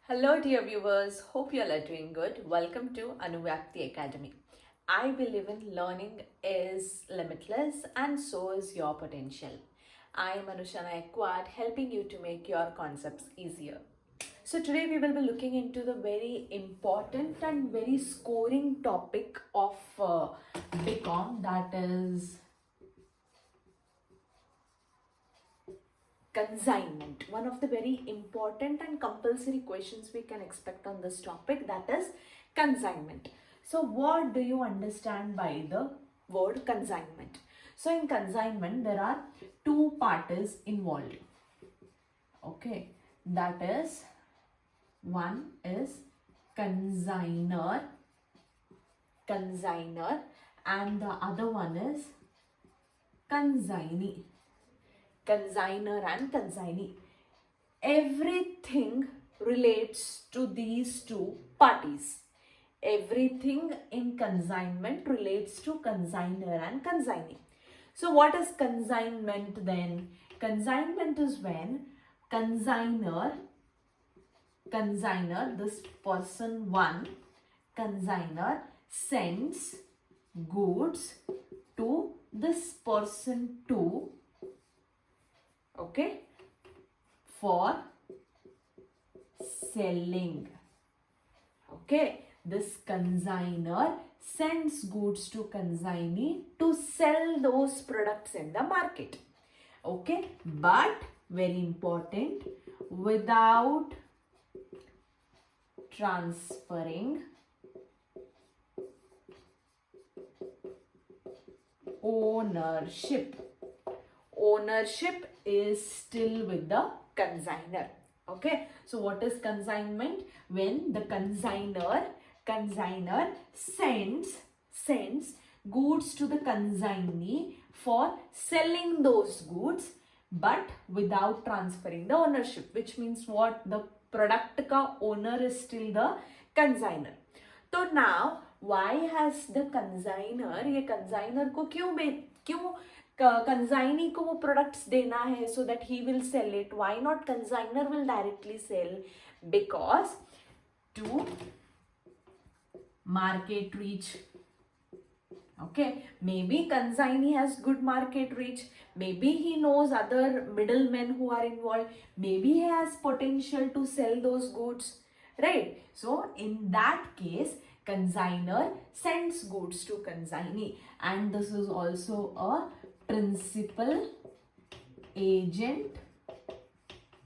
Hello, dear viewers. Hope you all are doing good. Welcome to Anuvyakti Academy. I believe in learning is limitless and so is your potential. I am Anushana Ekwad, helping you to make your concepts easier. So today we will be looking into the very important and very scoring topic of BCom, that is consignment. One of the very important and compulsory questions we can expect on this topic, that is consignment. So what do you understand by the word consignment? So in consignment there are two parties involved. Okay, that is, one is consignor and the other one is consignee. Consignor and consignee. Everything relates to these two parties. Everything in consignment relates to consignor and consignee. So what is consignment then? Consignment is when consignor, this person one, consignor sends goods to this person two, okay, for selling. Okay, this consignor sends goods to consignee to sell those products in the market. Okay, but very important, without transferring ownership. Ownership is still with the consignor. Okay, so what is consignment? When the consignor sends goods to the consignee for selling those goods, but without transferring the ownership, which means what? The product ka owner is still the consignor. So now why has the consignor, ये consignor को क्यों consignee को वो products देना है so that he will sell it? Why not consignor will directly sell? Because to market reach. Okay, maybe consignee has good market reach, maybe he knows other middlemen who are involved, maybe he has potential to sell those goods, right? So in that case, consignor sends goods to consignee, and this is also a principal agent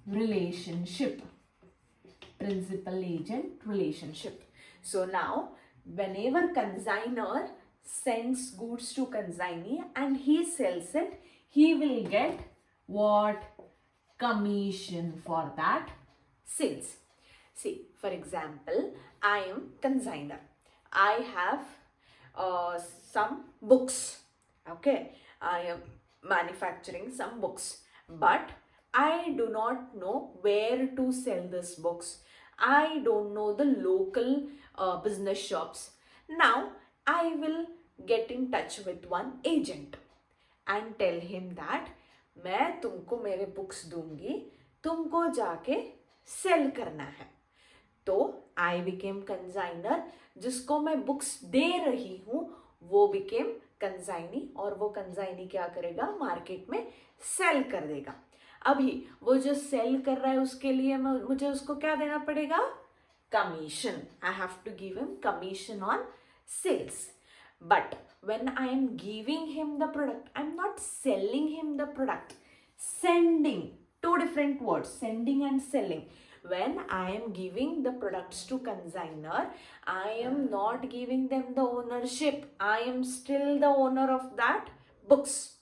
relationship. So now whenever consignor sends goods to consignee and he sells it, he will get what? Commission for that sales. See, for example, I am consignor. I have some books. Okay, I am manufacturing some books, but I do not know where to sell these books. I don't know the local business shops. Now I will get in touch with one agent and tell him that मैं तुमको मेरे books दूंगी, तुमको जाके cell करना है. तो I became consignor, जिसको मैं बुक्स दे रही हूँ वो became consignee, और वो consignee क्या करेगा? मार्केट में सेल कर देगा. अभी वो जो सेल कर रहा है उसके लिए मुझे उसको क्या देना पड़ेगा? Commission. I have to give him commission on sales. But when I am giving him the product, I am not selling him the product. Sending, two different words, sending and selling. When I am giving the products to consignor, I am not giving them the ownership. I am still the owner of that books.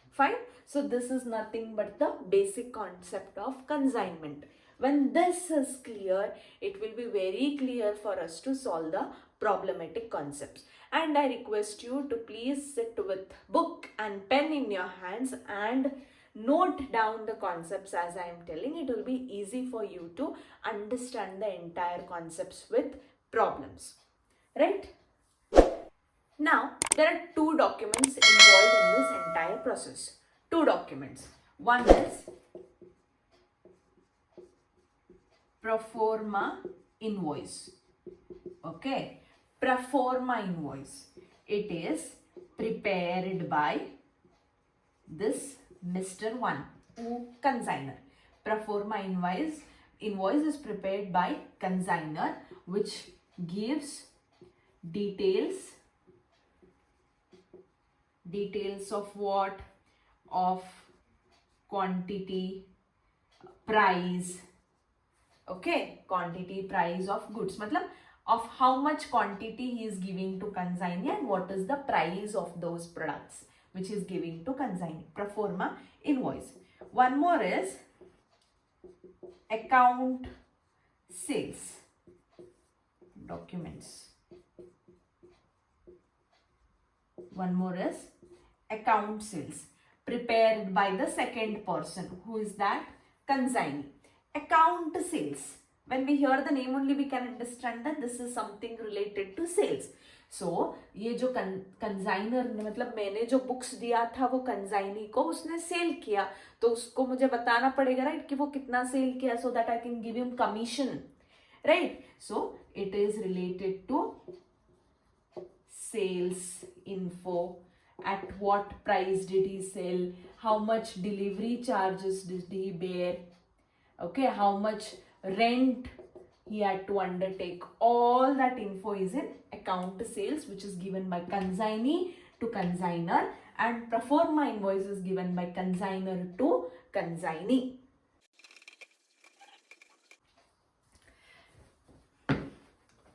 Fine. So this is nothing but the basic concept of consignment. When this is clear, it will be very clear for us to solve the problematic concepts. And I request you to please sit with book and pen in your hands and note down the concepts as I am telling. It will be easy for you to understand the entire concepts with problems. Right? Now, there are two documents involved in this entire process. Two documents. One is pro forma invoice. Okay, pro forma invoice. It is prepared by this Mr. One, consignor. Pro forma invoice is prepared by consignor, which gives details of what? Of quantity, price. Okay, quantity, price of goods. Matlab, of how much quantity he is giving to consignee and what is the price of those products which is giving to consignee. Pro forma invoice. One more is account sales documents. One more is account sales, prepared by the second person. Who is that? Consignee. Account sales. When we hear the name only, we can understand that this is something related to sales. So, ये जो consignor ने, मतलब मैंने जो books दिया था वो consignee को, उसने सेल किया, तो उसको मुझे बताना पड़ेगा, राइट, कि वो कितना सेल किया, so that I can give him commission, right? So, it is related to sales info. At what price did he sell? How much delivery charges did he bear? Okay, how much rent he had to undertake. All that info is in account sales, which is given by consignee to consignor, and pro forma invoice is given by consignor to consignee.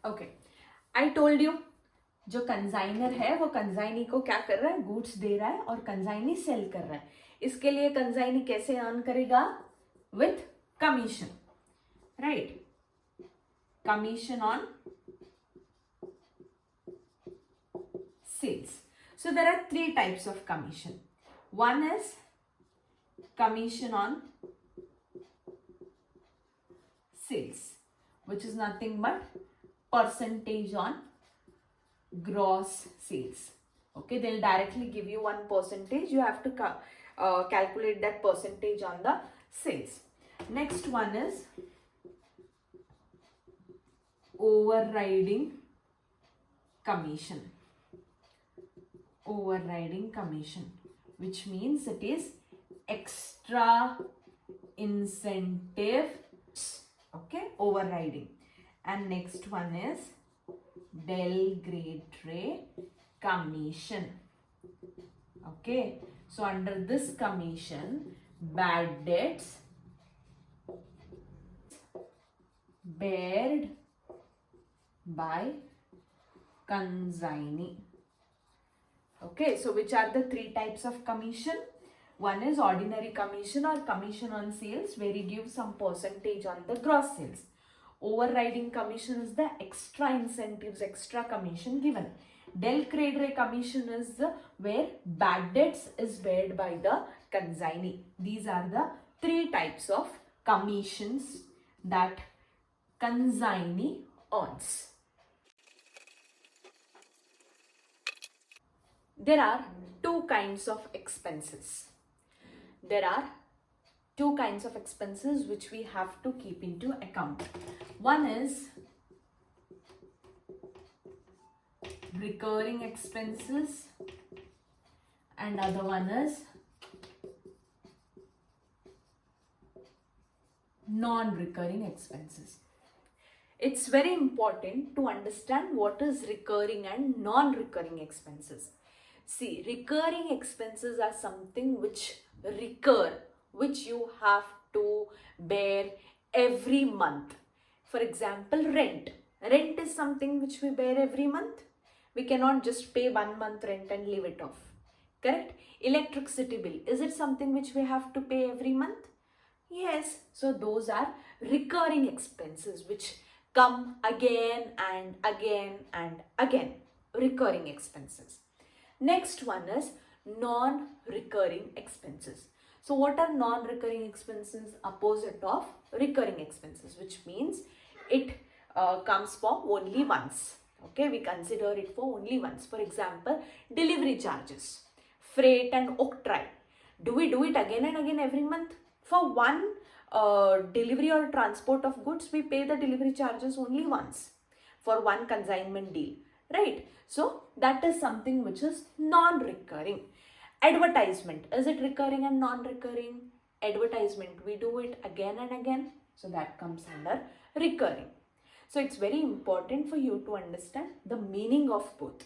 Okay, I told you, जो consignor है वो consignee को क्या कर रहा है? Goods दे रहा है और कंसाइनी सेल कर रहा है. इसके लिए कंसाइनी कैसे अर्न करेगा? With commission, right? Commission on sales. So there are three types of commission. One is commission on sales, which is nothing but percentage on gross sales. Okay, they'll directly give you 1%. You have to calculate that percentage on the sales. Next one is overriding commission. Overriding commission, which means it is extra incentive. Okay, overriding. And next one is delegatory commission. Okay, so under this commission, bad debts bared by consignee. Okay, so which are the three types of commission? One is ordinary commission or commission on sales, where you give some percentage on the gross sales. Overriding commission is the extra incentives, extra commission given. Del credere commission is where bad debts is bared by the consignee. These are the three types of commissions that consignee earns. There are two kinds of expenses. There are two kinds of expenses which we have to keep into account. One is recurring expenses and other one is non-recurring expenses. It's very important to understand what is recurring and non-recurring expenses. See, recurring expenses are something which recur, which you have to bear every month. For example, rent. Rent is something which we bear every month. We cannot just pay 1 month rent and leave it off. Correct? Electricity bill. Is it something which we have to pay every month? Yes. So those are recurring expenses which come again and again and again. Recurring expenses. Next one is non-recurring expenses. So what are non-recurring expenses? Opposite of recurring expenses, which means it comes for only once. Okay, we consider it for only once. For example, delivery charges, freight and octroi. Do we do it again and again every month? For one delivery or transport of goods, we pay the delivery charges only once for one consignment deal, right? So that is something which is non-recurring. Advertisement, is it recurring and non-recurring? Advertisement, we do it again and again, so that comes under recurring. So it's very important for you to understand the meaning of both.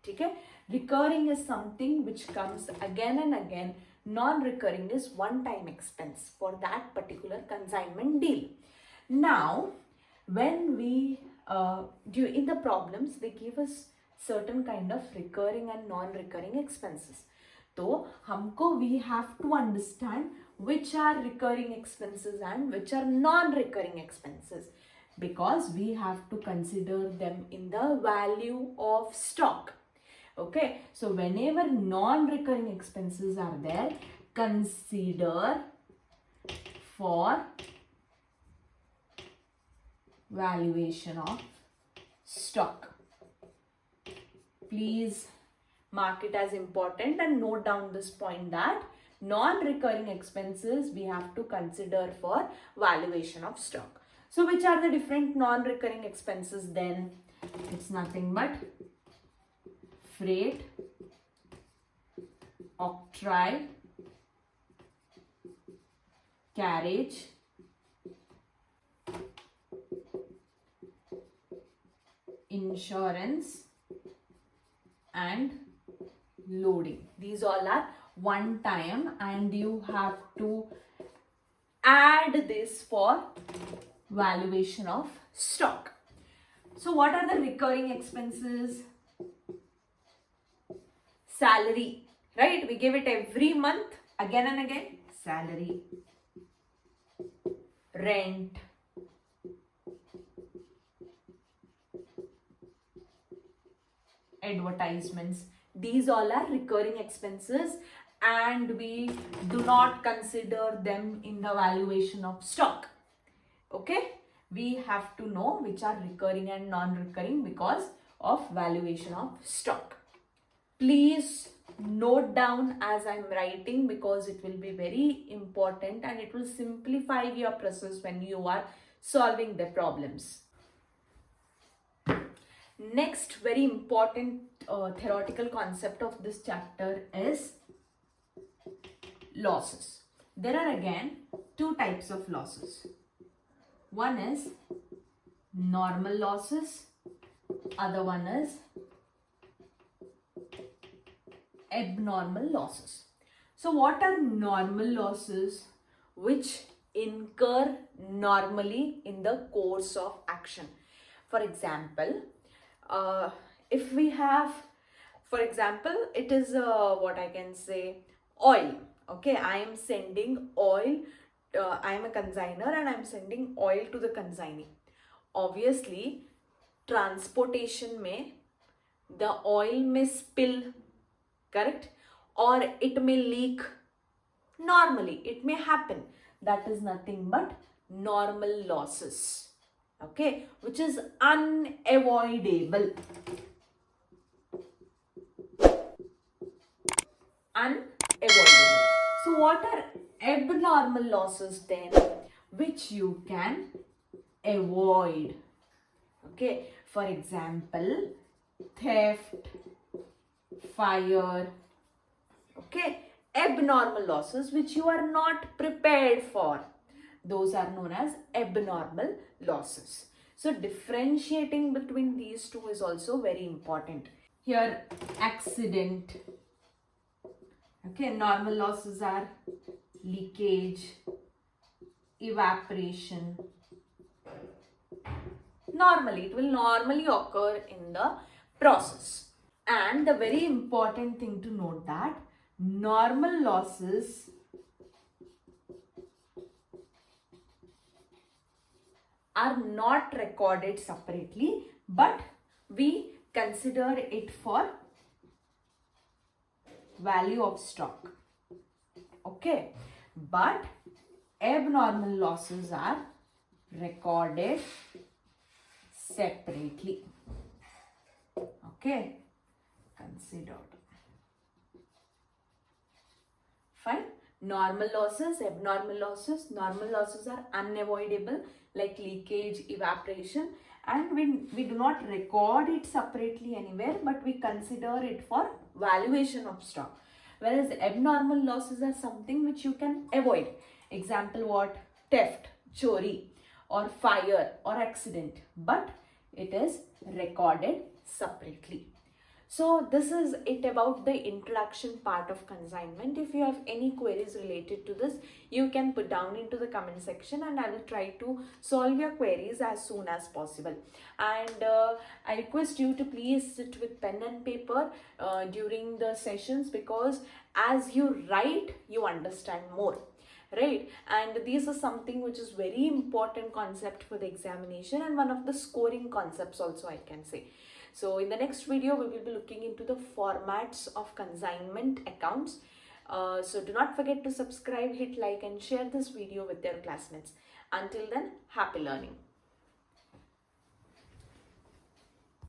Okay? Recurring is something which comes again and again. Non-recurring is one-time expense for that particular consignment deal. Now, when we in the problems, they give us certain kind of recurring and non-recurring expenses. So, we have to understand which are recurring expenses and which are non-recurring expenses, because we have to consider them in the value of stock. Okay, so whenever non-recurring expenses are there, consider for valuation of stock. Please mark it as important and note down this point that non-recurring expenses we have to consider for valuation of stock. So which are the different non-recurring expenses then? It's nothing but freight, octroi, carriage, insurance and loading. These all are one time and you have to add this for valuation of stock. So what are the recurring expenses? Salary, right? We give it every month again and again. Salary, rent, advertisements. These all are recurring expenses and we do not consider them in the valuation of stock. Okay, we have to know which are recurring and non-recurring because of valuation of stock. Please note down as I'm writing because it will be very important and it will simplify your process when you are solving the problems. Next very important theoretical concept of this chapter is losses. There are again two types of losses. One is normal losses, other one is abnormal losses. So what are normal losses? Which incur normally in the course of action. For example, if we have, for example, it is what I can say, oil. Okay, I am sending oil. I am a consignor and I am sending oil to the consignee. Obviously, transportation may the oil may spill, correct, or it may leak. Normally, it may happen. That is nothing but normal losses. Okay, which is unavoidable. Unavoidable. So what are abnormal losses then, which you can avoid? Okay, for example, theft, fire. Okay, abnormal losses which you are not prepared for. Those are known as abnormal losses. So differentiating between these two is also very important. Here, accident. Okay, normal losses are leakage, evaporation. Normally, it will normally occur in the process. And the very important thing to note that normal losses are not recorded separately, but we consider it for value of stock. Okay, but abnormal losses are recorded separately. Okay, considered. Fine. Normal losses, abnormal losses. Normal losses are unavoidable, like leakage, evaporation, and we do not record it separately anywhere, but we consider it for valuation of stock. Whereas abnormal losses are something which you can avoid. Example what? Theft, chori, or fire or accident, but it is recorded separately. So this is it about the introduction part of consignment. If you have any queries related to this, you can put down into the comment section and I will try to solve your queries as soon as possible. And I request you to please sit with pen and paper during the sessions, because as you write, you understand more. Right, and this is something which is very important concept for the examination and one of the scoring concepts also, I can say. So in the next video, we will be looking into the formats of consignment accounts. So do not forget to subscribe, hit like and share this video with your classmates. Until then, happy learning.